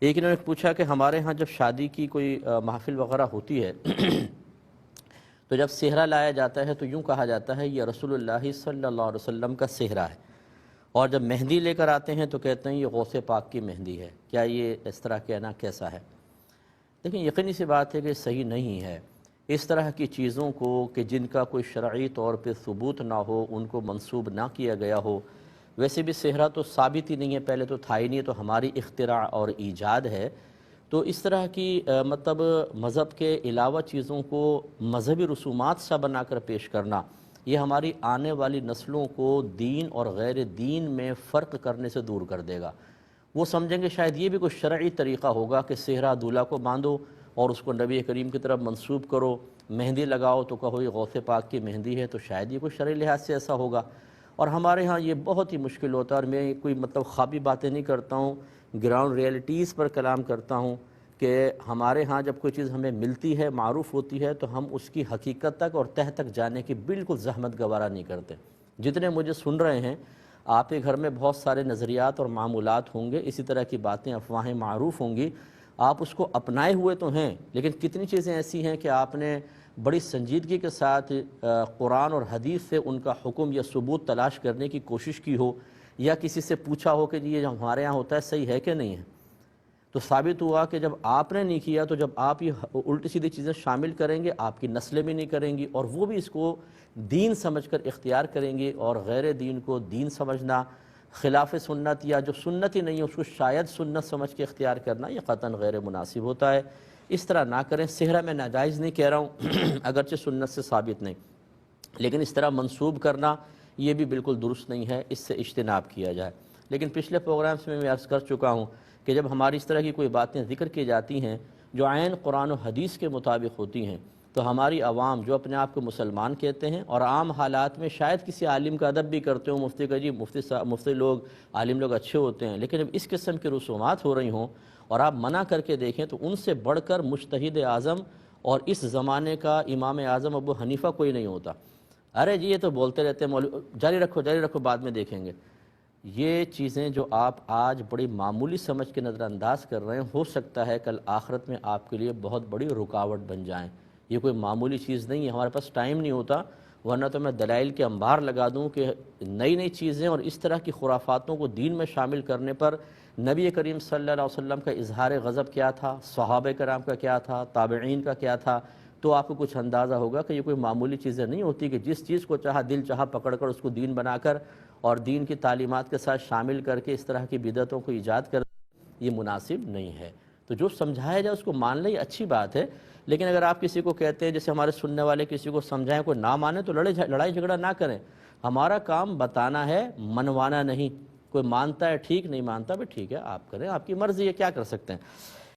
ایک انہوں نے پوچھا کہ ہمارے ہاں جب شادی کی کوئی محفل وغیرہ ہوتی ہے تو جب صحرا لایا جاتا ہے تو یوں کہا جاتا ہے یہ رسول اللہ صلی اللہ علیہ وسلم کا صحرا ہے، اور جب مہندی لے کر آتے ہیں تو کہتے ہیں یہ غوث پاک کی مہندی ہے۔ کیا یہ اس طرح کہنا کیسا ہے؟ لیکن یقینی سی بات ہے کہ صحیح نہیں ہے اس طرح کی چیزوں کو کہ جن کا کوئی شرعی طور پہ ثبوت نہ ہو ان کو منسوب نہ کیا گیا ہو۔ ویسے بھی صحرا تو ثابت ہی نہیں ہے، پہلے تو تھا ہی نہیں، تو ہماری اختراع اور ایجاد ہے۔ تو اس طرح کی مطلب مذہب کے علاوہ چیزوں کو مذہبی رسومات سا بنا کر پیش کرنا، یہ ہماری آنے والی نسلوں کو دین اور غیر دین میں فرق کرنے سے دور کر دے گا۔ وہ سمجھیں گے شاید یہ بھی کوئی شرعی طریقہ ہوگا کہ صحرا دولہا کو باندھو اور اس کو نبی کریم کی طرف منسوب کرو، مہندی لگاؤ تو کہو یہ غوث پاک کی مہندی ہے، تو شاید یہ کوئی شرعی لحاظ سے ایسا ہوگا۔ اور ہمارے ہاں یہ بہت ہی مشکل ہوتا ہے، اور میں کوئی مطلب خوابی باتیں نہیں کرتا ہوں، گراؤنڈ ریئلٹیز پر کلام کرتا ہوں کہ ہمارے ہاں جب کوئی چیز ہمیں ملتی ہے، معروف ہوتی ہے، تو ہم اس کی حقیقت تک اور تہ تک جانے کی بالکل زحمت گوارہ نہیں کرتے۔ جتنے مجھے سن رہے ہیں، آپ کے گھر میں بہت سارے نظریات اور معمولات ہوں گے، اسی طرح کی باتیں افواہیں معروف ہوں گی، آپ اس کو اپنائے ہوئے تو ہیں، لیکن کتنی چیزیں ایسی ہیں کہ آپ نے بڑی سنجیدگی کے ساتھ قرآن اور حدیث سے ان کا حکم یا ثبوت تلاش کرنے کی کوشش کی ہو، یا کسی سے پوچھا ہو کہ جی یہ ہمارے ہاں ہوتا ہے صحیح ہے کہ نہیں ہے، تو ثابت ہوا کہ جب آپ نے نہیں کیا تو جب آپ یہ الٹی سیدھی چیزیں شامل کریں گے آپ کی نسلیں بھی نہیں کریں گی، اور وہ بھی اس کو دین سمجھ کر اختیار کریں گے، اور غیر دین کو دین سمجھنا، خلاف سنت یا جو سنت ہی نہیں ہے اس کو شاید سنت سمجھ کے اختیار کرنا، یہ قطعاً غیر مناسب ہوتا ہے۔ اس طرح نہ کریں۔ صحرا میں ناجائز نہیں کہہ رہا ہوں اگرچہ سنت سے ثابت نہیں، لیکن اس طرح منسوب کرنا یہ بھی بالکل درست نہیں ہے، اس سے اجتناب کیا جائے۔ لیکن پچھلے پروگرامز میں عرض کر چکا ہوں کہ جب ہماری اس طرح کی کوئی باتیں ذکر کی جاتی ہیں جو عین قرآن و حدیث کے مطابق ہوتی ہیں، تو ہماری عوام جو اپنے آپ کو مسلمان کہتے ہیں اور عام حالات میں شاید کسی عالم کا ادب بھی کرتے ہوں، مفتی کا جی مفتی لوگ عالم لوگ اچھے ہوتے ہیں، لیکن جب اس قسم کی رسومات ہو رہی ہوں اور آپ منع کر کے دیکھیں تو ان سے بڑھ کر مجتہد اعظم اور اس زمانے کا امام اعظم ابو حنیفہ کوئی نہیں ہوتا۔ ارے جی یہ تو بولتے رہتے ہیں جاری رکھو بعد میں دیکھیں گے۔ یہ چیزیں جو آپ آج بڑی معمولی سمجھ کے نظر انداز کر رہے ہیں، ہو سکتا ہے کل آخرت میں آپ کے لیے بہت بڑی رکاوٹ بن جائیں۔ یہ کوئی معمولی چیز نہیں ہے، ہمارے پاس ٹائم نہیں ہوتا، ورنہ تو میں دلائل کے انبار لگا دوں کہ نئی نئی چیزیں اور اس طرح کی خرافاتوں کو دین میں شامل کرنے پر نبی کریم صلی اللہ علیہ وسلم کا اظہار غضب کیا تھا، صحابہ کرام کا کیا تھا، تابعین کا کیا تھا، تو آپ کو کچھ اندازہ ہوگا کہ یہ کوئی معمولی چیزیں نہیں ہوتی کہ جس چیز کو چاہا دل چاہا پکڑ کر اس کو دین بنا کر اور دین کی تعلیمات کے ساتھ شامل کر کے اس طرح کی بدعتوں کو ایجاد کر، یہ مناسب نہیں ہے۔ تو جو سمجھایا جائے اس کو مان لیں، یہ اچھی بات ہے، لیکن اگر آپ کسی کو کہتے ہیں جیسے ہمارے سننے والے کسی کو سمجھائیں کوئی نہ مانے تو لڑائی جھگڑا نہ کریں۔ ہمارا کام بتانا ہے، منوانا نہیں۔ کوئی مانتا ہے ٹھیک، نہیں مانتا بھی ٹھیک ہے، آپ کریں، آپ کی مرضی ہے، کیا کر سکتے ہیں۔